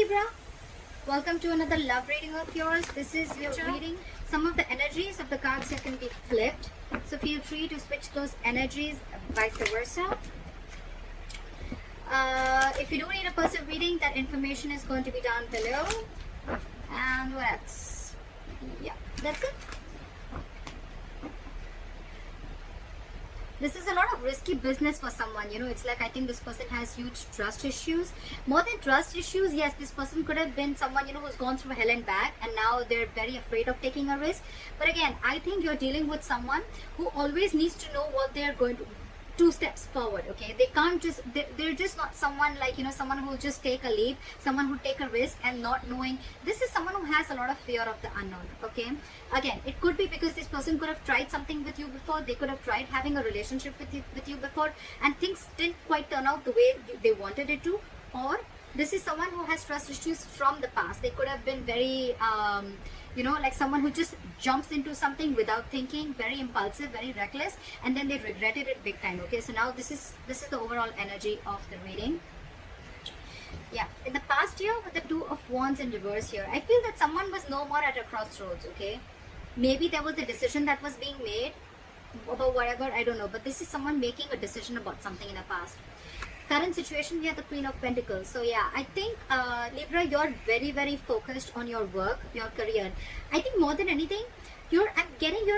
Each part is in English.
Libra, welcome to another love reading of yours. This is your reading. Some of the energies of the cards here can be flipped, so feel free to switch those energies, vice versa. If you do need a person reading, that information is going to be down below. And what else? Yeah, that's it. This is a lot of risky business for someone, you know. It's like I think this person has huge trust issues. More than trust issues, yes, this person could have been someone, you know, who's gone through hell and back, and now they're very afraid of taking a risk. But again, I think you're dealing with someone who always needs to know what they're going to 2 steps forward. Okay, they can't just, they're just not someone like, you know, someone who will just take a leap, someone who take a risk and not knowing. This is someone who has a lot of fear of the unknown. Okay, again, it could be because this person could have tried something with you before. They could have tried having a relationship with you before, and things didn't quite turn out the way they wanted it to. Or this is someone who has trust issues from the past. They could have been very you know, like someone who just jumps into something without thinking, very impulsive, very reckless, and then they regretted it big time. Okay, so now this is the overall energy of the reading. Yeah, in the past year with the 2 of Wands in reverse here, I feel that someone was no more at a crossroads. Okay, maybe there was a decision that was being made about whatever, I don't know, but this is someone making a decision about something in the past. Current situation, we have the Queen of Pentacles. So yeah, I think Libra, you're very focused on your work, your career. I think more than anything, you're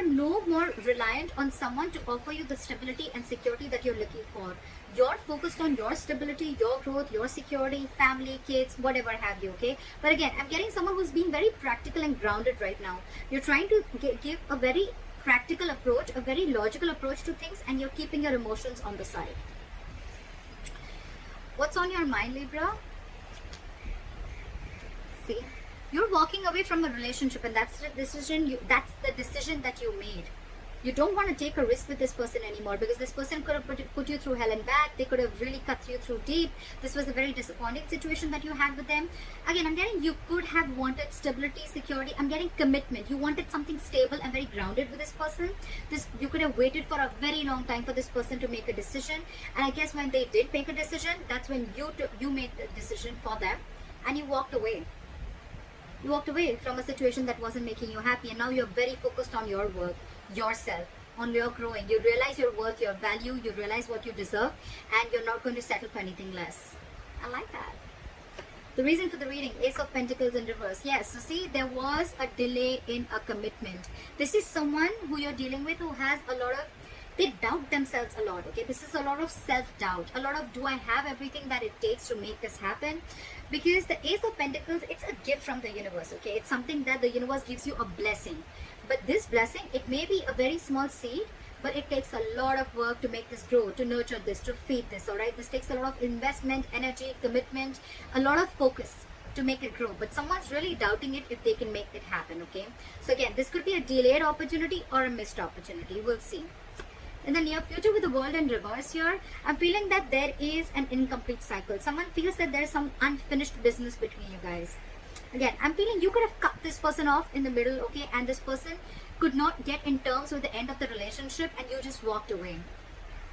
no more reliant on someone to offer you the stability and security that you're looking for. You're focused on your stability, your growth, your security, family, kids, whatever have you. Okay, but again, I'm getting someone who's being very practical and grounded right now. You're trying to give a very practical approach, a very logical approach to things, and you're keeping your emotions on the side. What's on your mind, Libra? See, you're walking away from a relationship, and that's the decision. That's the decision that you made. You don't want to take a risk with this person anymore, because this person could have put you through hell and back. They could have really cut you through deep. This was a very disappointing situation that you had with them. Again, I'm getting you could have wanted stability, security. I'm getting commitment. You wanted something stable and very grounded with this person. You could have waited for a very long time for this person to make a decision. And I guess when they did make a decision, that's when you made the decision for them, and you walked away. You walked away from a situation that wasn't making you happy, and now you're very focused on your work, yourself, on your growing. You realize your worth, your value, you realize what you deserve, and you're not going to settle for anything less. I like that. The reason for the reading, Ace of Pentacles in reverse. Yes, so see, there was a delay in a commitment. This is someone who you're dealing with who has a lot of, they doubt themselves a lot. Okay, this is a lot of self-doubt, a lot of, do I have everything that it takes to make this happen? Because the Ace of Pentacles, it's a gift from the universe. Okay, it's something that the universe gives you, a blessing. But this blessing, it may be a very small seed, but it takes a lot of work to make this grow, to nurture this, to feed this. All right, this takes a lot of investment, energy, commitment, a lot of focus to make it grow. But someone's really doubting it if they can make it happen. Okay, so again, this could be a delayed opportunity or a missed opportunity. We'll see. In the near future with the World in reverse here, I'm feeling that there is an incomplete cycle. Someone feels that there's some unfinished business between you guys. Again, I'm feeling you could have cut this person off in the middle, okay, and this person could not get in terms with the end of the relationship, and you just walked away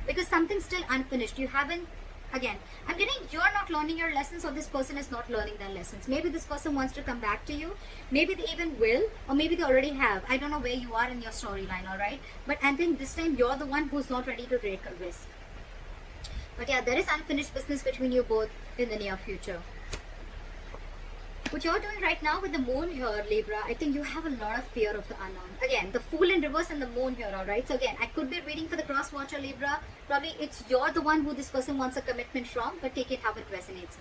because something's still unfinished. You haven't, again, I'm getting you're not learning your lessons, or this person is not learning their lessons. Maybe this person wants to come back to you, maybe they even will, or maybe they already have. I don't know where you are in your storyline, all right, but I think this time you're the one who's not ready to take a risk. But yeah, there is unfinished business between you both in the near future. What you're doing right now with the moon here, Libra, I think you have a lot of fear of the unknown. Again, the Fool in reverse and the moon here, alright? So again, I could be reading for the cross watcher, Libra. Probably you're the one who this person wants a commitment from, but take it how it resonates.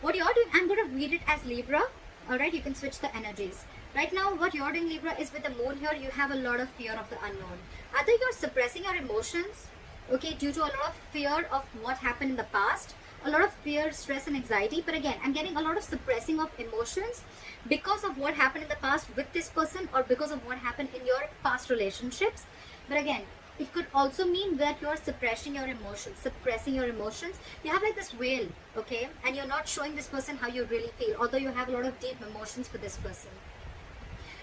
What you're doing, I'm going to read it as Libra. Alright, you can switch the energies. Right now, what you're doing, Libra, is with the moon here, you have a lot of fear of the unknown. Either you're suppressing your emotions, okay, due to a lot of fear of what happened in the past, a lot of fear, stress and anxiety. But again, I'm getting a lot of suppressing of emotions because of what happened in the past with this person, or because of what happened in your past relationships. But again, it could also mean that you're suppressing your emotions. You have like this veil, okay, and you're not showing this person how you really feel, although you have a lot of deep emotions for this person.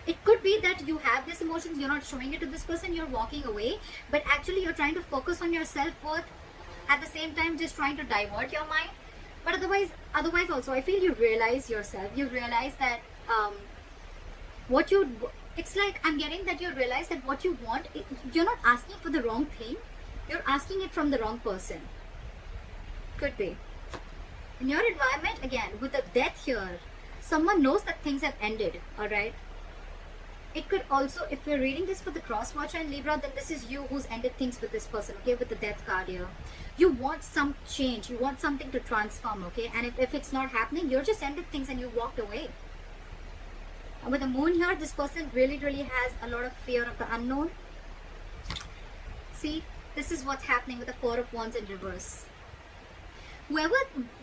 It could be that you have these emotions, you're not showing it to this person, you're walking away, but actually you're trying to focus on your self-worth, at the same time just trying to divert your mind. But otherwise also, I feel you realize yourself. You realize that what you, it's like I'm getting that you realize that what you want, you're not asking for the wrong thing. You're asking it from the wrong person. Could be. In your environment, again, with the death here, someone knows that things have ended, alright? It could also, if we're reading this for the cross watcher and Libra, then this is you who's ended things with this person, okay, with the death card here. You want some change, you want something to transform, okay, and if it's not happening, you're just ended things and you walked away. And with the moon here, this person really has a lot of fear of the unknown. See, this is what's happening with the Four of Wands in reverse.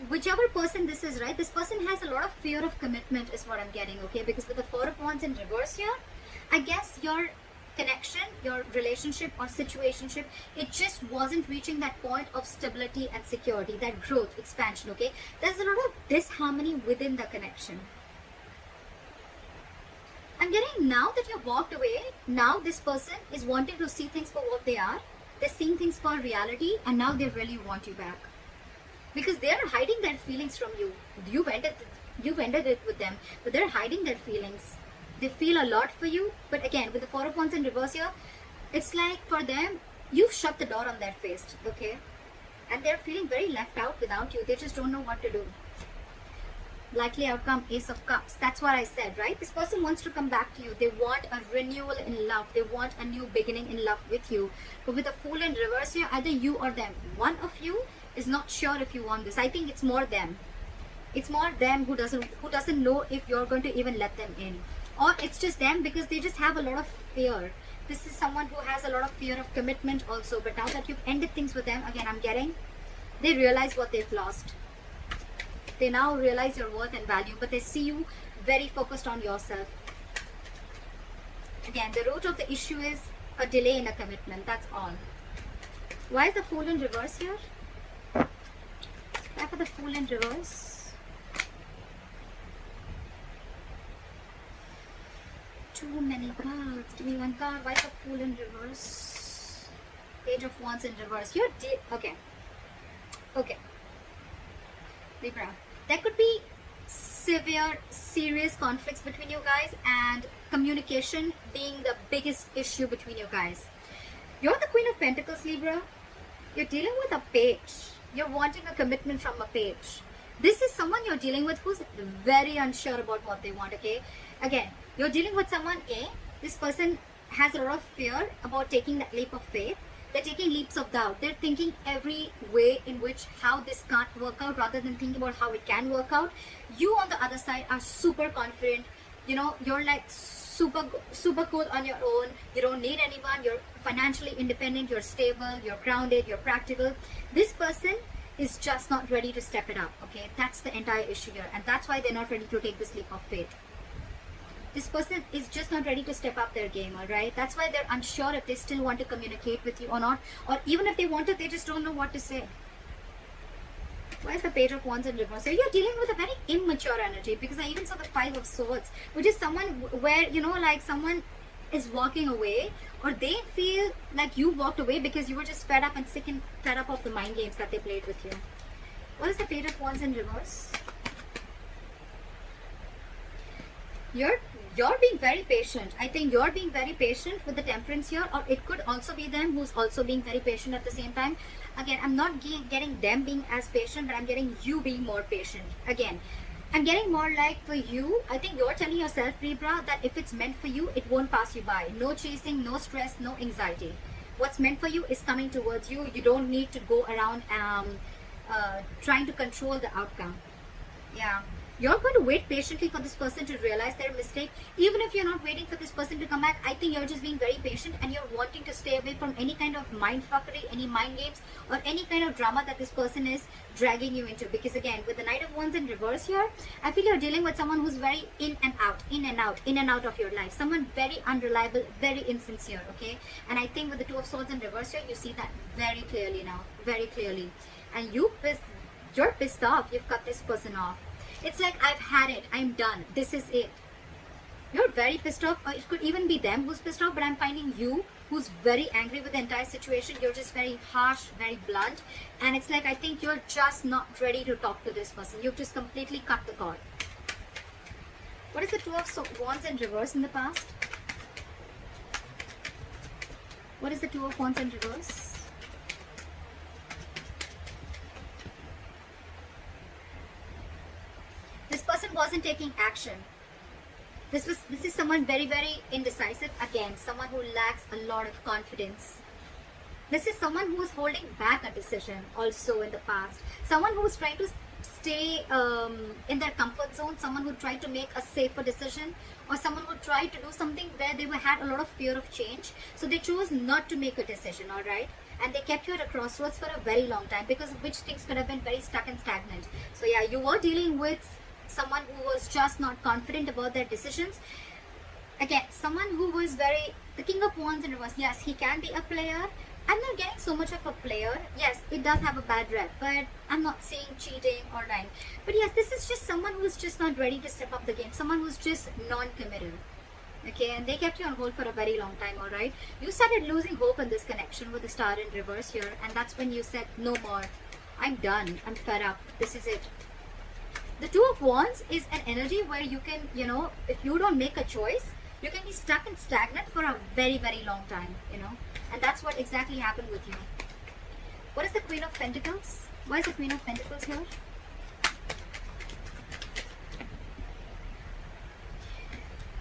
Whichever person this is, right, this person has a lot of fear of commitment is what I'm getting, okay, because with the Four of Wands in reverse here, I guess your connection, your relationship or situationship, it just wasn't reaching that point of stability and security, that growth, expansion, okay. There's a lot of disharmony within the connection. I'm getting now that you walked away, now this person is wanting to see things for what they are. They're seeing things for reality, and now they really want you back. Because they're hiding their feelings from you. You've ended it with them, but they're hiding their feelings. They feel a lot for you, but again, with the Four of Wands in reverse here, it's like for them, you've shut the door on their face, okay? And they're feeling very left out without you. They just don't know what to do. Likely outcome, Ace of Cups. That's what I said, right? This person wants to come back to you. They want a renewal in love. They want a new beginning in love with you. But with the Fool in reverse here, either you or them. One of you is not sure if you want this. I think it's more them. It's more them who doesn't know if you're going to even let them in. Or it's just them because they just have a lot of fear. This is someone who has a lot of fear of commitment also. But now that you've ended things with them, again, I'm getting, they realize what they've lost. They now realize your worth and value, but they see you very focused on yourself. Again, the root of the issue is a delay in a commitment. That's all. Why is the Fool in reverse here? Why for the Fool in reverse? Too many cards. Give me one card. Why the Fool in reverse? Page of Wands in reverse. You're okay. Okay. Libra. There could be severe, serious conflicts between you guys, and communication being the biggest issue between you guys. You're the Queen of Pentacles, Libra. You're dealing with a page. You're wanting a commitment from a page. This is someone you're dealing with who's very unsure about what they want, okay? Again, you're dealing with someone, this person has a lot of fear about taking that leap of faith. They're taking leaps of doubt. They're thinking every way in which how this can't work out rather than thinking about how it can work out. You on the other side are super confident. You know, you're like super cool on your own. You don't need anyone. You're financially independent. You're stable. You're grounded. You're practical. This person is just not ready to step it up. Okay, that's the entire issue here, and that's why they're not ready to take this leap of faith. This person is just not ready to step up their game, alright? That's why they're unsure if they still want to communicate with you or not. Or even if they want to, they just don't know what to say. Why is the Page of Wands in reverse? So you're dealing with a very immature energy, because I even saw the Five of Swords, which is someone where, you know, like someone is walking away, or they feel like you walked away because you were just fed up and sick and fed up of the mind games that they played with you. What is the Page of Wands in reverse? You're being very patient. I think you're being very patient with the Temperance here, or it could also be them who's also being very patient at the same time. Again, I'm not getting them being as patient, but I'm getting you being more patient. Again, I'm getting more like for you, I think you're telling yourself, Libra, that if it's meant for you, it won't pass you by. No chasing, no stress, no anxiety. What's meant for you is coming towards you. You don't need to go around trying to control the outcome. Yeah. You're going to wait patiently for this person to realize their mistake. Even if you're not waiting for this person to come back, I think you're just being very patient, and you're wanting to stay away from any kind of mind fuckery, any mind games, or any kind of drama that this person is dragging you into. Because again, with the Knight of Wands in reverse here, I feel you're dealing with someone who's very in and out, in and out, in and out of your life. Someone very unreliable, very insincere, okay? And I think with the Two of Swords in reverse here, you see that very clearly now, very clearly. And you're pissed off. You've cut this person off. It's like, I've had it. I'm done. This is it. You're very pissed off. Or it could even be them who's pissed off, but I'm finding you who's very angry with the entire situation. You're just very harsh, very blunt, and it's like, I think you're just not ready to talk to this person. You've just completely cut the cord. What is the Two of Wands in reverse in the past? What is the Two of Wands in reverse? This person wasn't taking action. This is someone very, very indecisive. Again, someone who lacks a lot of confidence. This is someone who is holding back a decision also in the past. Someone who is trying to stay in their comfort zone. Someone who tried to make a safer decision, or someone who tried to do something where they had a lot of fear of change. So they chose not to make a decision, all right? And they kept you at a crossroads for a very long time, because of which things could have been very stuck and stagnant. So yeah, you were dealing with someone who was just not confident about their decisions. Again, someone who was very, the King of Wands in reverse. Yes, he can be a player. I'm not getting so much of a player. Yes, it does have a bad rep, but I'm not seeing cheating or lying. But yes, this is just someone who's just not ready to step up the game. Someone who's just non-committal. Okay, and they kept you on hold for a very long time, alright? You started losing hope in this connection with the Star in reverse here, and that's when you said, no more. I'm done. I'm fed up. This is it. The Two of Wands is an energy where you can, if you don't make a choice, you can be stuck and stagnant for a very, very long time, And that's what exactly happened with you. What is the Queen of Pentacles? Why is the Queen of Pentacles here?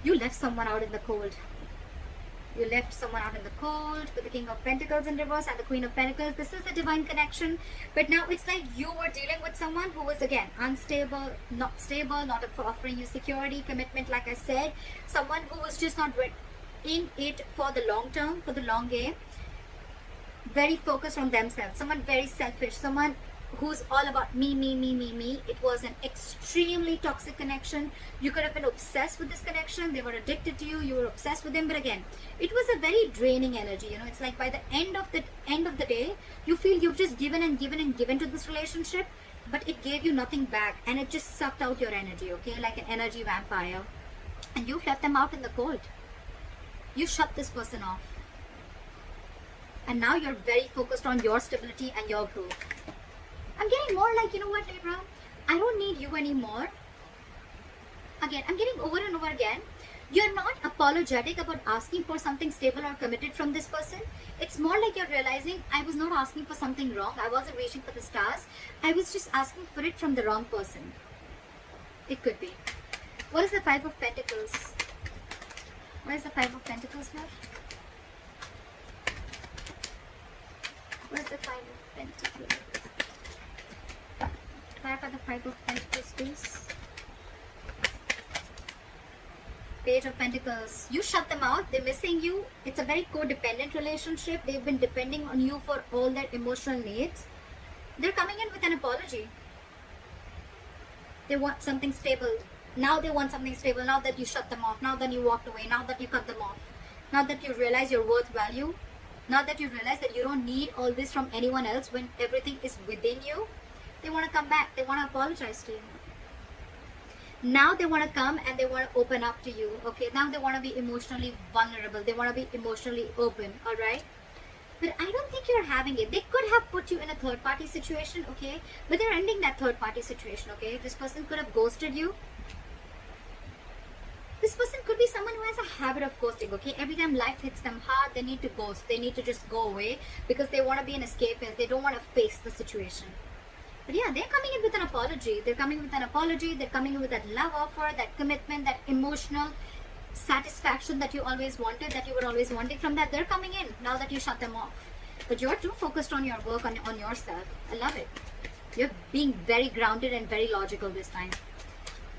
You left someone out in the cold. You left someone out in the cold with the King of Pentacles in reverse and the Queen of Pentacles. This is the divine connection. But now it's like you were dealing with someone who was, again, unstable, not offering you security, commitment, like I said. Someone who was just not in it for the long term, for the long game. Very focused on themselves. Someone very selfish. Someone who's all about me, me, me, me, me. It was an extremely toxic connection. You could have been obsessed with this connection. They were addicted to you. You were obsessed with them. But again, it was a very draining energy. It's like by the end of the day, you feel you've just given and given and given to this relationship, but it gave you nothing back, and it just sucked out your energy. Okay, like an energy vampire, and you've left them out in the cold. You shut this person off, and now you're very focused on your stability and your growth. I'm getting more like, you know what, Libra? I don't need you anymore. Again, I'm getting over and over again. You're not apologetic about asking for something stable or committed from this person. It's more like you're realizing, I was not asking for something wrong. I wasn't reaching for the stars. I was just asking for it from the wrong person. It could be. What is the Five of Pentacles? What is the Five of Pentacles here? What is the Five of Pentacles? Clarify the Five of Pentacles, please. Page of Pentacles. You shut them out. They're missing you. It's a very codependent relationship. They've been depending on you for all their emotional needs. They're coming in with an apology. They want something stable. Now they want something stable. Now that you shut them off. Now that you walked away. Now that you cut them off. Now that you realize your worth value. Now that you realize that you don't need all this from anyone else when everything is within you. They want to come back. They want to apologize to you. Now they want to come and they want to open up to you. Okay, now they want to be emotionally vulnerable. They want to be emotionally open. Alright? But I don't think you're having it. They could have put you in a third party situation. Okay? But they're ending that third party situation. Okay? This person could have ghosted you. This person could be someone who has a habit of ghosting. Okay? Every time life hits them hard, they need to ghost. They need to just go away because they want to be an escapist. They don't want to face the situation. But yeah, they're coming in with an apology. They're coming with an apology. They're coming in with that love offer, that commitment, that emotional satisfaction that you always wanted, that you were always wanting from that. They're coming in now that you shut them off. But you're too focused on your work, on yourself. I love it. You're being very grounded and very logical this time.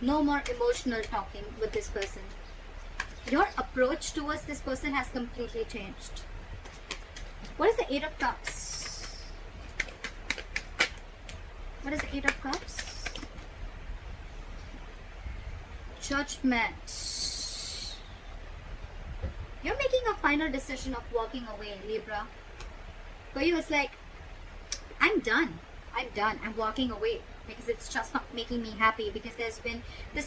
No more emotional talking with this person. Your approach towards this person has completely changed. What is the Eight of Cups? What is the Eight of Cups? Judgment. You're making a final decision of walking away, Libra. For you, it's like, I'm done. I'm done. I'm walking away because it's just not making me happy. Because this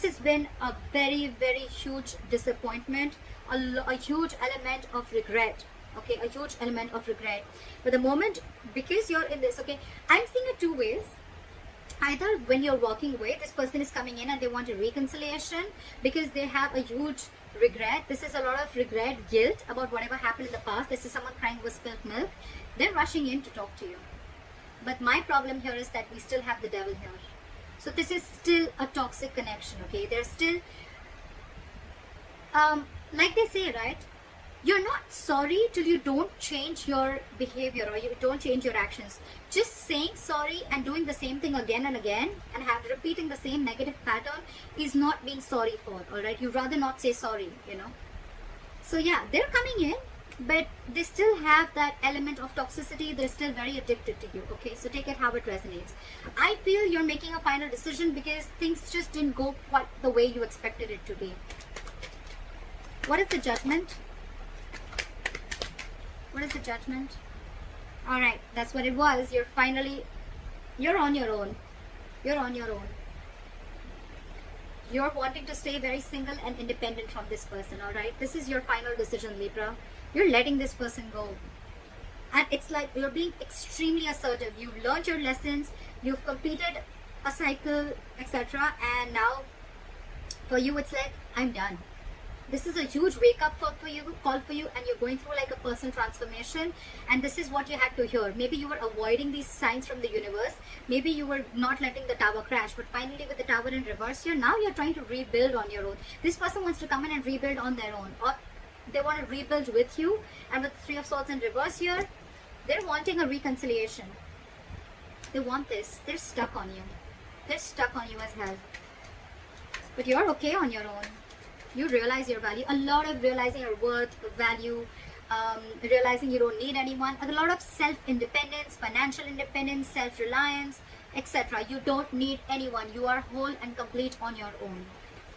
has been a very, very huge disappointment, a huge element of regret okay, a huge element of regret. But the moment, because you're in this, okay, I'm seeing it two ways. Either when you're walking away, this person is coming in and they want a reconciliation because they have a huge regret. This is a lot of regret, guilt about whatever happened in the past. This is someone crying with spilled milk. They're rushing in to talk to you. But my problem here is that we still have the devil here. So this is still a toxic connection, okay? There's still, like they say, right? You're not sorry till you don't change your behavior or you don't change your actions. Just saying sorry and doing the same thing again and again and repeating the same negative pattern is not being sorry for, all right? You'd rather not say sorry, you know? So yeah, they're coming in, but they still have that element of toxicity. They're still very addicted to you, okay? So take it how it resonates. I feel you're making a final decision because things just didn't go quite the way you expected it to be. What is the judgment? What is the judgment? All right, that's what it was. You're on your own. You're on your own. You're wanting to stay very single and independent from this person, all right? This is your final decision, Libra. You're letting this person go. And it's like you're being extremely assertive. You've learned your lessons. You've completed a cycle, etc. And now, for you, it's like, I'm done. This is a huge wake-up call for you, and you're going through like a personal transformation, and this is what you had to hear. Maybe you were avoiding these signs from the universe. Maybe you were not letting the tower crash, but finally with the tower in reverse here, now you're trying to rebuild on your own. This person wants to come in and rebuild on their own, or they want to rebuild with you, and with the Three of Swords in reverse here, they're wanting a reconciliation. They want this. They're stuck on you. They're stuck on you as hell. But you're okay on your own. You realize your value, a lot of realizing your worth, value, realizing you don't need anyone, a lot of self-independence, financial independence, self-reliance, etc. You don't need anyone. You are whole and complete on your own.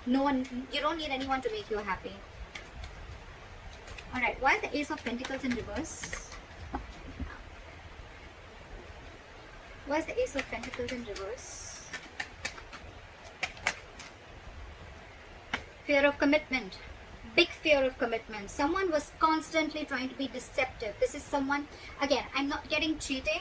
You don't need anyone to make you happy. Alright, why is the Ace of Pentacles in reverse? Why is the Ace of Pentacles in reverse? Fear of commitment. Big fear of commitment. Someone was constantly trying to be deceptive. This is someone, again, I'm not getting cheating.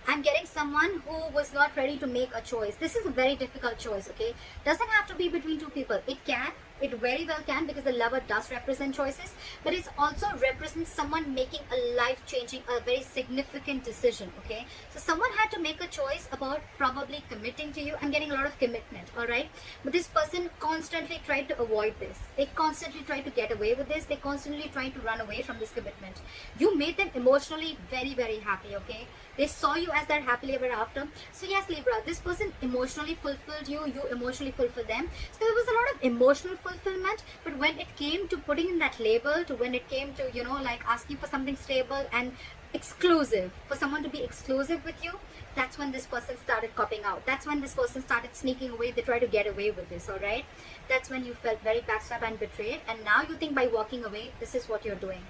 I'm getting someone who was not ready to make a choice. This is a very difficult choice, okay? Doesn't have to be between two people. It can. It very well can, because the lover does represent choices. But it also represents someone making a life-changing, a very significant decision, okay? So someone had to make a choice about probably committing to you. I'm getting a lot of commitment, all right? But this person constantly tried to avoid this. They constantly tried to get away with this. They constantly tried to run away from this commitment. You made them emotionally very, very happy, okay? They saw you as their happily ever after. So yes, Libra, this person emotionally fulfilled you. You emotionally fulfilled them. So there was a lot of emotional fulfillment. But when it came to putting in that label, to when it came to, you know, like asking for something stable and exclusive, for someone to be exclusive with you, that's when this person started copping out. That's when this person started sneaking away. They tried to get away with this, all right? That's when you felt very backstabbed and betrayed. And now you think by walking away, this is what you're doing.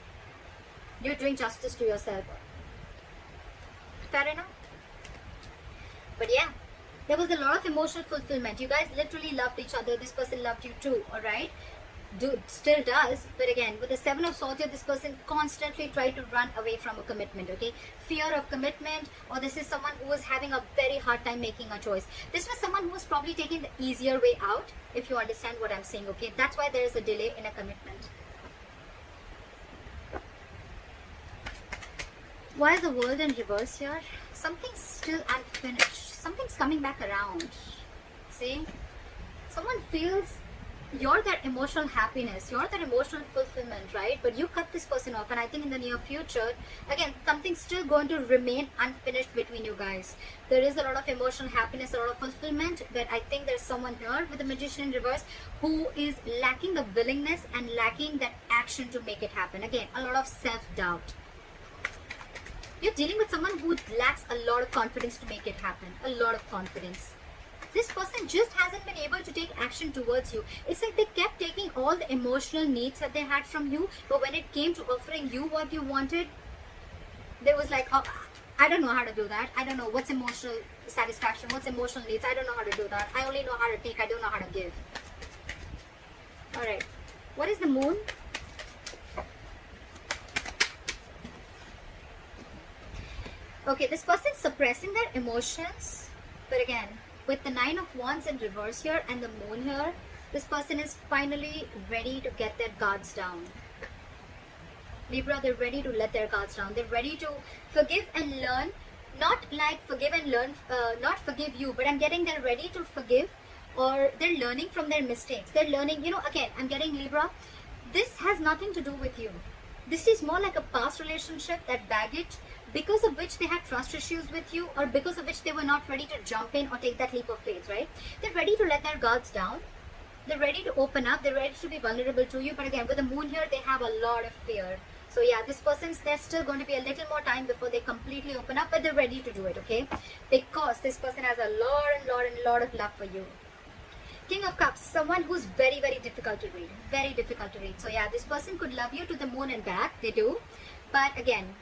You're doing justice to yourself. Fair enough? But yeah, there was a lot of emotional fulfillment. You guys literally loved each other. This person loved you too, alright? Still does. But again, with the Seven of Swords here, this person constantly tried to run away from a commitment, okay? Fear of commitment, or this is someone who was having a very hard time making a choice. This was someone who was probably taking the easier way out, if you understand what I'm saying, okay? That's why there is a delay in a commitment. Why is the World in reverse here? Something's still unfinished. Something's coming back around. See? Someone feels you're their emotional happiness. You're their emotional fulfillment, right? But you cut this person off. And I think in the near future, again, something's still going to remain unfinished between you guys. There is a lot of emotional happiness, a lot of fulfillment. But I think there's someone here with the Magician in reverse who is lacking the willingness and lacking that action to make it happen. Again, a lot of self-doubt. You're dealing with someone who lacks a lot of confidence to make it happen. A lot of confidence. This person just hasn't been able to take action towards you. It's like they kept taking all the emotional needs that they had from you, but when it came to offering you what you wanted, they was like, oh, I don't know how to do that. I don't know what's emotional satisfaction, what's emotional needs. I don't know how to do that. I only know how to take. I don't know how to give. Alright. What is the Moon? Okay, this person's suppressing their emotions, but again, with the 9 of Wands in reverse here and the Moon here, this person is finally ready to get their guards down. Libra, they're ready to let their guards down. They're ready to forgive and learn. Not like forgive and learn, not forgive you, but I'm getting they're ready to forgive, or they're learning from their mistakes. They're learning, you know, again, I'm getting Libra. This has nothing to do with you. This is more like a past relationship, that baggage, because of which they had trust issues with you, or because of which they were not ready to jump in or take that leap of faith, right? They're ready to let their guards down. They're ready to open up. They're ready to be vulnerable to you. But again, with the Moon here, they have a lot of fear. So yeah, this person's, there's still going to be a little more time before they completely open up, but they're ready to do it, okay? Because this person has a lot of love for you. King of Cups, someone who's very, very difficult to read. Very difficult to read. So yeah, this person could love you to the moon and back. They do. But again,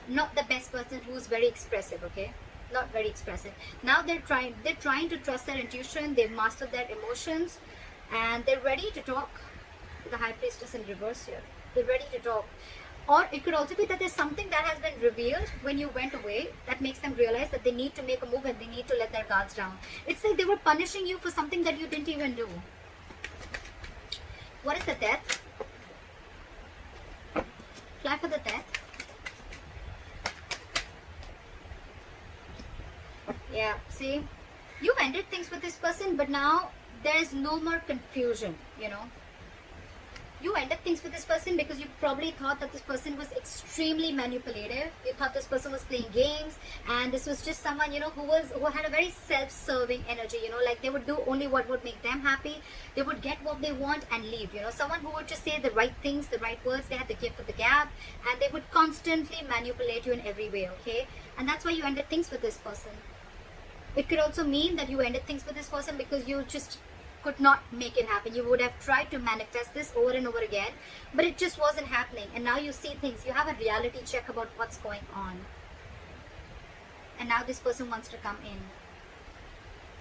not the best person who's very expressive, okay? Not very expressive. Now they're trying to trust their intuition. They've mastered their emotions. And they're ready to talk. The High Priestess in reverse here. They're ready to talk. Or it could also be that there's something that has been revealed when you went away that makes them realize that they need to make a move and they need to let their guards down. It's like they were punishing you for something that you didn't even do. What is the Death? Fly for the Death. Yeah, see? You've ended things with this person, but now there's no more confusion, you know? You ended things with this person because you probably thought that this person was extremely manipulative. You thought this person was playing games, and this was just someone, you know, who had a very self-serving energy, you know, like they would do only what would make them happy. They would get what they want and leave, you know. Someone who would just say the right things, the right words. They had the gift of the gab, and they would constantly manipulate you in every way, okay? And that's why you ended things with this person. It could also mean that you ended things with this person because you just could not make it happen. You would have tried to manifest this over and over again, but it just wasn't happening. And now you see things. You have a reality check about what's going on. And now this person wants to come in.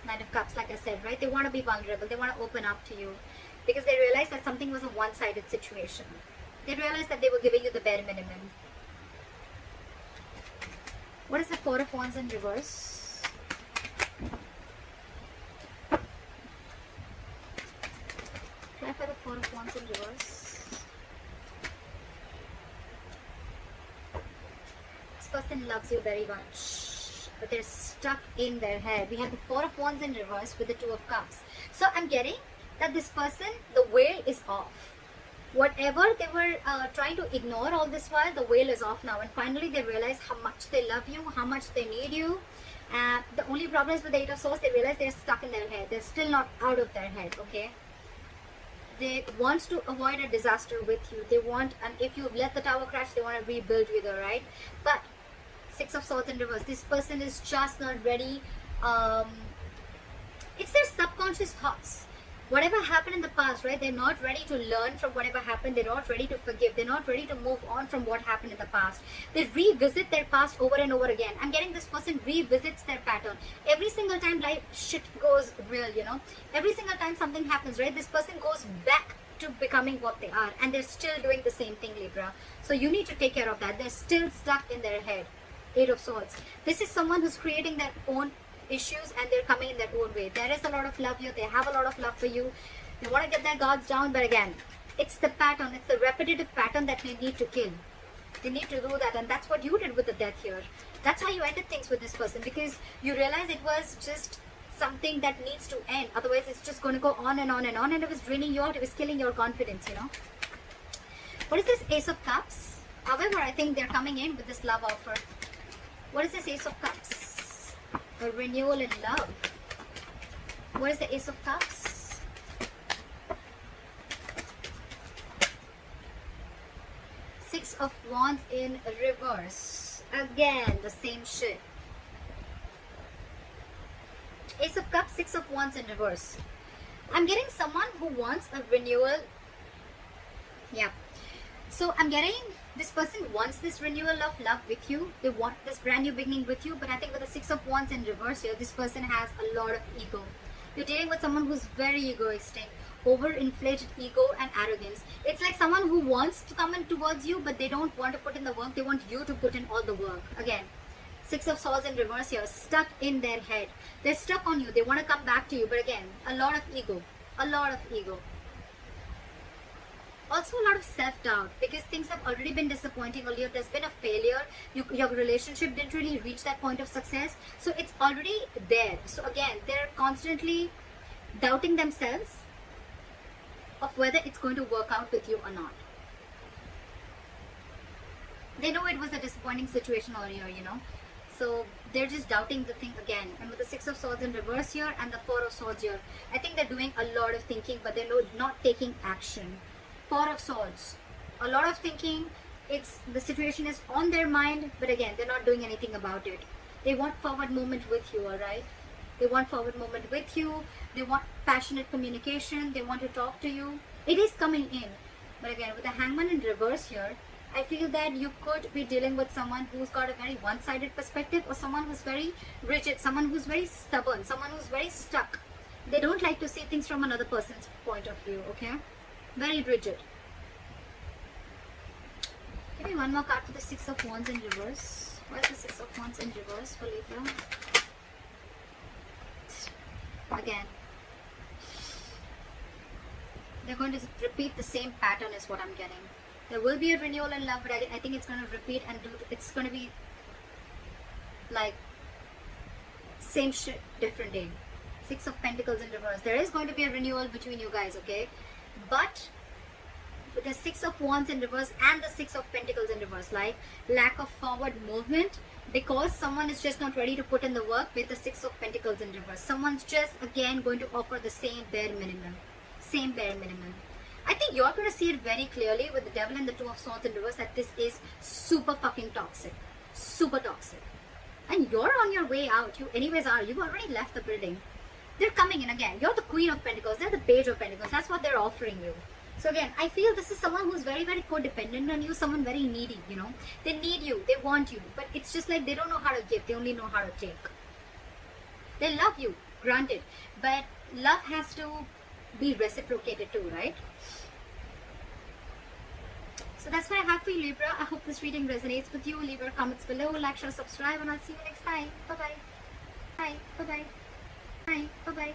Knight of Cups, like I said, right? They want to be vulnerable. They want to open up to you because they realize that something was a one-sided situation. They realized that they were giving you the bare minimum. What is the Four of Wands in reverse? For the Four of Wands in reverse. This person loves you very much, but they're stuck in their head. We have the Four of Wands in reverse with the Two of Cups. So I'm getting that this person, the veil is off. Whatever they were trying to ignore all this while, the veil is off now. And finally they realize how much they love you, how much they need you. The only problem is with the Eight of Swords, they realize they're stuck in their head. They're still not out of their head, okay? They want to avoid a disaster with you. They want, and if you've let the tower crash, they want to rebuild with you, right? But Six of Swords in reverse, this person is just not ready. It's their subconscious thoughts. Whatever happened in the past, right? They're not ready to learn from whatever happened. They're not ready to forgive. They're not ready to move on from what happened in the past. They revisit their past over and over again. I'm getting this person revisits their pattern. Every single time life shit goes real, you know. Every single time something happens, right? This person goes back to becoming what they are. And they're still doing the same thing, Libra. So you need to take care of that. They're still stuck in their head. Eight of Swords. This is someone who's creating their own issues and they're coming in their own way. There is a lot of love here. They have a lot of love for you. They want to get their guards down, but again, it's the pattern. It's the repetitive pattern that they need to kill. They need to do that, and that's what you did with the Death here. That's how you ended things with this person, because you realized it was just something that needs to end. Otherwise, it's just going to go on and on and on, and it was draining you out. It was killing your confidence, you know. What is this Ace of Cups? However, I think they're coming in with this love offer. What is this Ace of Cups? A renewal in love. What is the Ace of Cups? Six of Wands in reverse. Again, the same shit. Ace of Cups, Six of Wands in reverse. I'm getting someone who wants a renewal. Yeah. So I'm getting this person wants this renewal of love with you. They want this brand new beginning with you. But I think with the Six of Wands in reverse here, this person has a lot of ego. You're dealing with someone who's very egoistic, overinflated ego and arrogance. It's like someone who wants to come in towards you, but they don't want to put in the work. They want you to put in all the work. Again, Six of Swords in reverse here, stuck in their head. They're stuck on you. They want to come back to you, but again, a lot of ego. A lot of ego. Also a lot of self-doubt, because things have already been disappointing earlier. There's been a failure. Your relationship didn't really reach that point of success. So it's already there. So again, they're constantly doubting themselves of whether it's going to work out with you or not. They know it was a disappointing situation earlier, you know. So they're just doubting the thing again. And with the Six of Swords in reverse here and the Four of Swords here, I think they're doing a lot of thinking, but they're not taking action. Four of Swords, a lot of thinking. The situation is on their mind, but again, they're not doing anything about it. They want forward movement with you, all right? They want forward movement with you. They want passionate communication. They want to talk to you. It is coming in. But again, with the Hangman in reverse here, I feel that you could be dealing with someone who's got a very one-sided perspective, or someone who's very rigid, someone who's very stubborn, someone who's very stuck. They don't like to see things from another person's point of view, okay? Very rigid. Give me one more card for the Six of Wands in reverse. Where's the Six of Wands in reverse for Libra? Again, they're going to repeat the same pattern is what I'm getting. There will be a renewal in love, but I think it's going to repeat and it's going to be like same shit, different day. Six of Pentacles in reverse. There is going to be a renewal between you guys, okay? But with the Six of Wands in reverse and the Six of Pentacles in reverse, like lack of forward movement, because someone is just not ready to put in the work with the Six of Pentacles in reverse. Someone's just again going to offer the same bare minimum. Same bare minimum. I think you're going to see it very clearly with the Devil and the Two of Swords in reverse that this is super fucking toxic. Super toxic. And you're on your way out. You anyways are. You've already left the building. They're coming in again. You're the Queen of Pentacles. They're the Page of Pentacles. That's what they're offering you. So again, I feel this is someone who's very, very codependent on you. Someone very needy, you know. They need you. They want you. But it's just like they don't know how to give. They only know how to take. They love you. Granted. But love has to be reciprocated too, right? So that's what I have for you, Libra. I hope this reading resonates with you. Leave your comments below, like, share, subscribe, and I'll see you next time. Bye-bye. Bye. Bye-bye. Bye. Bye-bye.